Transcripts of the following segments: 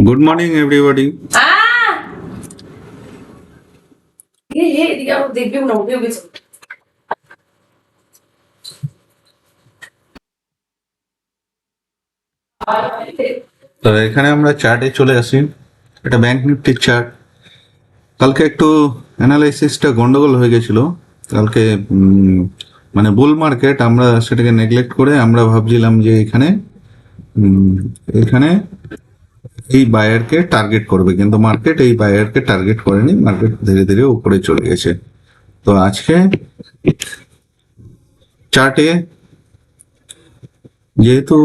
Good morning, everybody. এদিকে আরো দেখবেও না উঠেও গেছে। তো এখানে আমরা চার্টে চলে আসি। এটা ব্যাংক নিফটির চার্ট। কালকে একটু অ্যানালাইসিসটা গন্ডগোল হয়ে গেছিল। কালকে মানে বুল মার্কেট, আমরা সেটাকে নেগলেক্ট করে আমরা ভাবছিলাম যে এখানে এখানে এই বায়ারকে টার্গেট করবে, কিন্তু মার্কেট এই বায়ারকে টার্গেট করেনি। মার্কেট ধীরে ধীরে উপরে চলে গেছে। তো আজকে চার্টে যেহেতু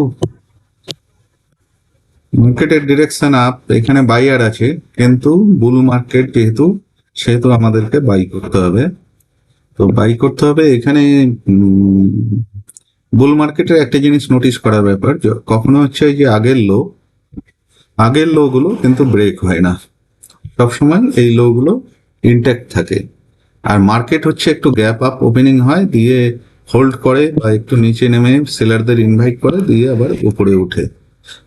মার্কেটের ডিরেকশন আপ, এখানে বাইয়ার আছে, কিন্তু বুল মার্কেট যেহেতু, সেহেতু আমাদেরকে বাই করতে হবে। তো বাই করতে হবে এখানে। বুল মার্কেটের একটা জিনিস নোটিস করার ব্যাপার, কখনো হচ্ছে যে আগের লো গুলো কিন্তু ব্রেক হয় না, সবসময় এই লো গুলো ইনট্যাক্ট থাকে। আর মার্কেট হচ্ছে একটু গ্যাপ আপ ওপেনিং হয়, দিয়ে হোল্ড করে বা একটু নিচে নেমে সেলারদের ইনভাইট করে, দিয়ে আবার উপরে উঠে,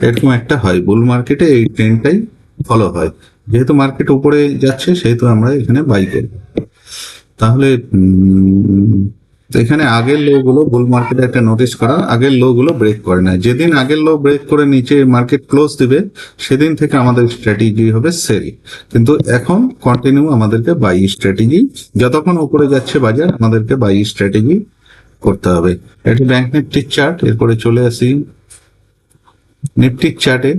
এরকম একটা হয়। বুল মার্কেটে এই ট্রেন্ডটাই ফলো হয়। যেহেতু মার্কেট উপরে যাচ্ছে, সেহেতু আমরা এখানে বাই করি। তাহলে এখানে আগের লো গুলো, বুল মার্কেটে একটা নোটিস করা, আগের লো গুলো ব্রেক করে না। যেদিন আগের লো ব্রেক করে নিচে মার্কেট ক্লোজ দিবে, সেদিন থেকে আমাদের স্ট্র্যাটেজি হবে সেল। কিন্তু এখন কন্টিনিউ আমাদেরকে বাই স্ট্র্যাটেজি, যতক্ষণ উপরে যাচ্ছে বাজার আমাদেরকে বাই স্ট্র্যাটেজি করতে হবে। এটা ব্যাংক নিফটির চার্ট। এরপরে চলে আসি নিফটির চার্টে।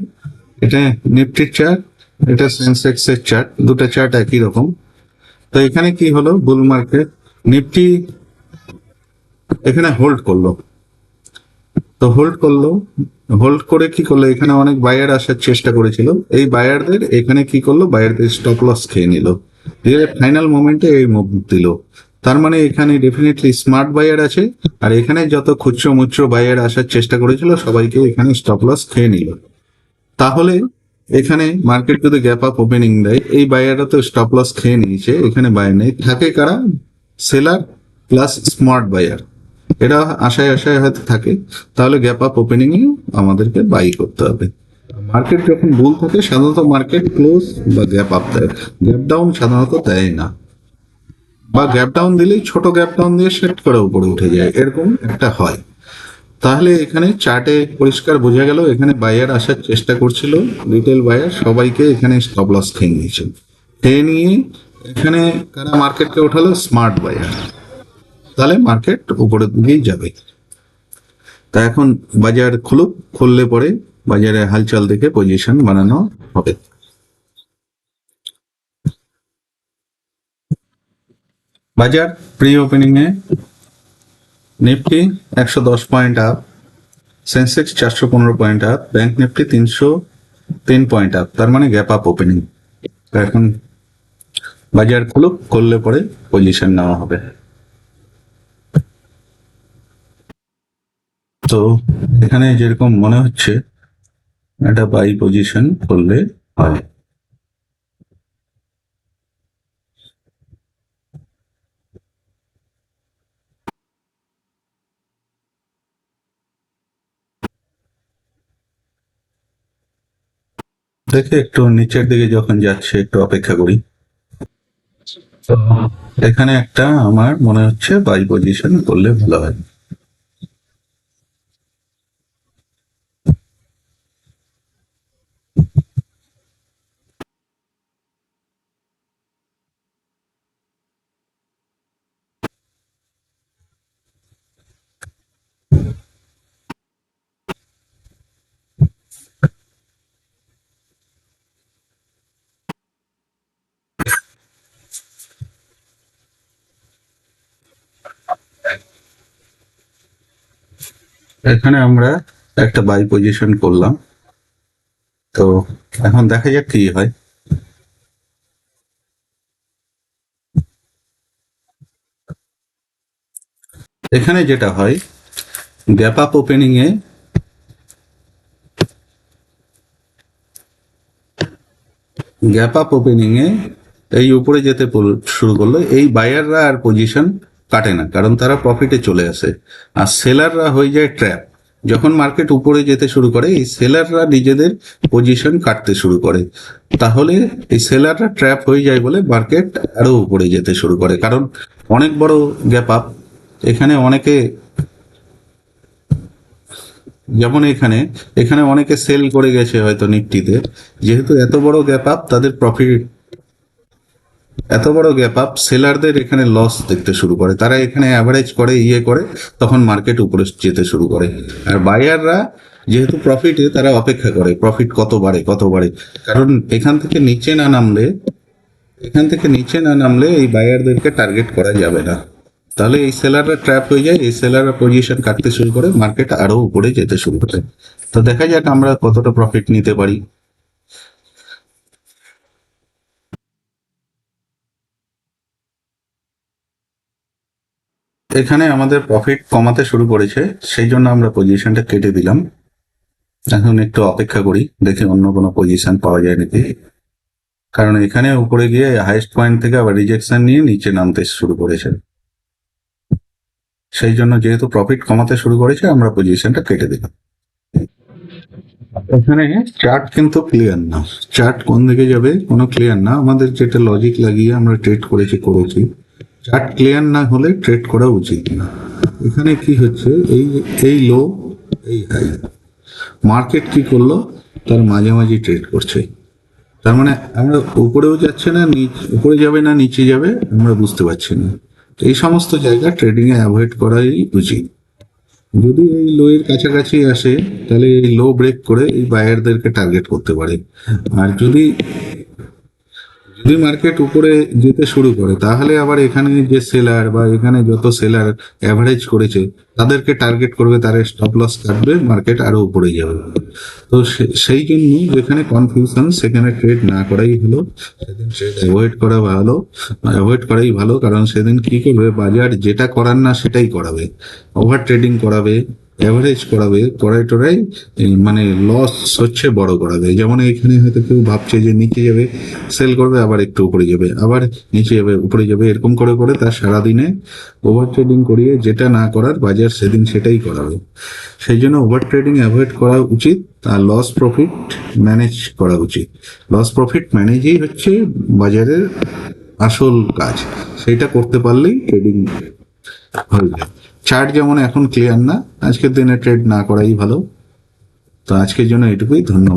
এটা নিফটির চার্ট, এটা সেন্সেক্স এর চার্ট, দুটো চার্ট একই রকম। তো এখানে কি হলো, বুল মার্কেট নিফটি এখানে হোল্ড করলো। তো হোল্ড করে কি করলো, এখানে অনেক বায়ার আসার চেষ্টা করেছিল। এই বায়ারদের এখানে কি করলো, বায়ারদের স্টপ লস খেয়ে নিল, দিয়ে ফাইনাল মোমেন্টে এই মুভ দিল। তার মানে এখানে ডেফিনেটলি স্মার্ট বায়ার আছে, আর এখানে যত খুচরো মুচরো বায়ার আসার চেষ্টা করেছিল সবাইকে এখানে স্টপ লস খেয়ে নিল। তাহলে এখানে মার্কেট যদি গ্যাপ আপ ওপেনিং দেয়, এই বায়াররা তো স্টপ লস খেয়ে নিয়েছে, এখানে বায়ার নেই, থাকে কারা, সেলার প্লাস স্মার্ট বায়ার, এরা আশায় আশায় হয়তো থাকে। তাহলে গ্যাপ আপ ওপেনিং এ আমাদেরকে বাই করতে হবে। মার্কেট যখন বুল থাকে সাধারণত মার্কেট ক্লোজ বা গ্যাপ আপ দেয়, গ্যাপ ডাউন সাধারণত দেয় না, বা গ্যাপ ডাউন দিলেই ছোট গ্যাপ ডাউন দিয়ে সেট করে উপরে উঠে যায়, এরকম একটা হয়। তাহলে এখানে চার্টে পরিষ্কার বোঝা গেল, এখানে বায়ার আসার চেষ্টা করছিল, রিটেল বায়ার সবাইকে এখানে স্টপ লস খেয়ে নিয়েছে। খেয়ে নিয়ে এখানে কারা মার্কেটকে ওঠালো, স্মার্ট বায়ার। তাহলে মার্কেট উপরের দিকেই যাবে। তা এখন বাজার খুলুক, খুললে পরে বাজারে হালচাল দেখে পজিশন বানানো হবে। বাজার প্রি ওপেনিং এ Nifty 110 point up, Sensex 415 point up, bank Nifty 303 point up, তার মানে গ্যাপ আপ ওপেনিং। এখন বাজার খুলুক, করলে পরে পজিশন নেওয়া হবে। তো এখানে যেরকম মনে হচ্ছে একটা বাই পজিশন করলে হয়। দেখে একটু নিচের দিকে যখন যাচ্ছে একটু অপেক্ষা করি। তো এখানে একটা আমার মনে হচ্ছে বাই পজিশন করলে ভালো হয়। এখানে আমরা একটা বাই পজিশন করলাম। তো এখন দেখা যাক কি হয়। এখানে যেটা হয়, গ্যাপ আপ ওপেনিং এ এই উপরে যেতে শুরু করলো, এই বায়াররা আর পজিশন কাটে না, কারণ তারা প্রফিটে চলে আসে, আর সেলাররা হয়ে যায় ট্র্যাপ। যখন মার্কেট উপরে যেতে শুরু করে এই সেলাররা নিজেদের পজিশন কাটতে শুরু করে, তাহলে এই সেলাররা ট্র্যাপ হয়ে যায় বলে মার্কেট আরো উপরে যেতে শুরু করে, কারণ অনেক বড় গ্যাপ আপ। এখানে অনেকে, যেমন এখানে এখানে অনেকে সেল করে গেছে হয়তো নিফটিতে, যেহেতু এত বড় গ্যাপ আপ তাদের প্রফিট, এত বড় গ্যাপ আপ সেলারদের এখানে লস দেখতে শুরু করে, তারা এখানে অ্যাভারেজ করে করে তখন মার্কেট উপরে যেতে শুরু করে। আর বায়াররা যেহেতু প্রফিটে, তারা অপেক্ষা করে প্রফিট কত বাড়ে কত বাড়ে, কারণ এখান থেকে নিচে না নামলে, এই বায়ারদেরকে টার্গেট করা যাবে না, তাহলে এই সেলাররা ট্র্যাপ হয়ে যায়, এই সেলাররা পজিশন কাটতে শুরু করে, মার্কেট আরো উপরে যেতে শুরু করে। তো দেখা যাক আমরা কতটা প্রফিট নিতে পারি। এখানে আমাদের প্রফিট কমাতে শুরু করেছে, সেই জন্য আমরা পজিশনটা কেটে দিলাম। এখন একটু অপেক্ষা করি, দেখি অন্য কোনো পজিশন পাওয়া যায় নাকি, কারণ এখানে উপরে গিয়ে হাইয়েস্ট পয়েন্ট থেকে আবার রিজেকশন নিয়ে নিচে নামতে শুরু করেছে, সেই জন্য যেহেতু প্রফিট কমাতে শুরু করেছে আমরা পজিশনটা কেটে দিলাম। এখানে চার্ট কিন্তু ক্লিয়ার না, চার্ট কোন দিকে যাবে কোনো ক্লিয়ার না, আমাদের যেটা লজিক লাগিয়ে আমরা ট্রেড করেছি, চার্ট ক্লিয়ার না হলে ট্রেড করা উচিত না। এখানে কি হচ্ছে, এই লো, এই হাই, মার্কেট কি করলো, তার মাঝামাঝি ট্রেড করছে, তার মানে আমরা উপরেও যাচ্ছে না, উপরে যাবে না নিচে যাবে আমরা বুঝতে পারছি না। তো এই সমস্ত জায়গা ট্রেডিং এ অ্যাভয়েড করাই উচিত। যদি এই লো এর কাছাকাছি আসে তাহলে এই লো ব্রেক করে এই বায়ারদেরকে টার্গেট করতে পারে, আর যদি মার্কেট উপরে যেতে শুরু করে তাহলে আবার এখানে যে সেলার বা এখানে যত সেলার অ্যাভারেজ করেছে তাদেরকে টার্গেট করবে, তারা স্টপ লস কাটবে, মার্কেট আরো উপরে যাবে। তো সেই জন্য যেখানে কনফিউশন সেখানে ট্রেড না করাই ভালো, সেদিন ট্রেড অ্যাভয়েড করাই ভালো, কারণ সেদিন কি করবে, বাজার যেটা করার না সেটাই করাবে, ওভার ট্রেডিং করাবে, অ্যাভারেজ করাবে, টরাই মানে লস হচ্ছে বড় করাবে। যেমন এখানে হয়তো কেউ ভাবছে যে নিচে যাবে, সেল করবে, আবার একটু উপরে যাবে, আবার নিচে যাবে, উপরে যাবে, এরকম করে করে তার সারাদিনে ওভার ট্রেডিং করিয়ে যেটা না করার বাজার সেদিন সেটাই করাবে। সেই জন্য ওভার ট্রেডিং অ্যাভয়েড করা উচিত, আর লস প্রফিট ম্যানেজ করা উচিত। লস প্রফিট ম্যানেজই হচ্ছে বাজারের আসল কাজ, সেটা করতে পারলেই ট্রেডিং হয়ে যায়। চার্ট যেমন এখন ক্লিয়ার না, আজকের দিনে ট্রেড না করাই ভালো। তো আজকের জন্য এটুকুই, ধন্যবাদ।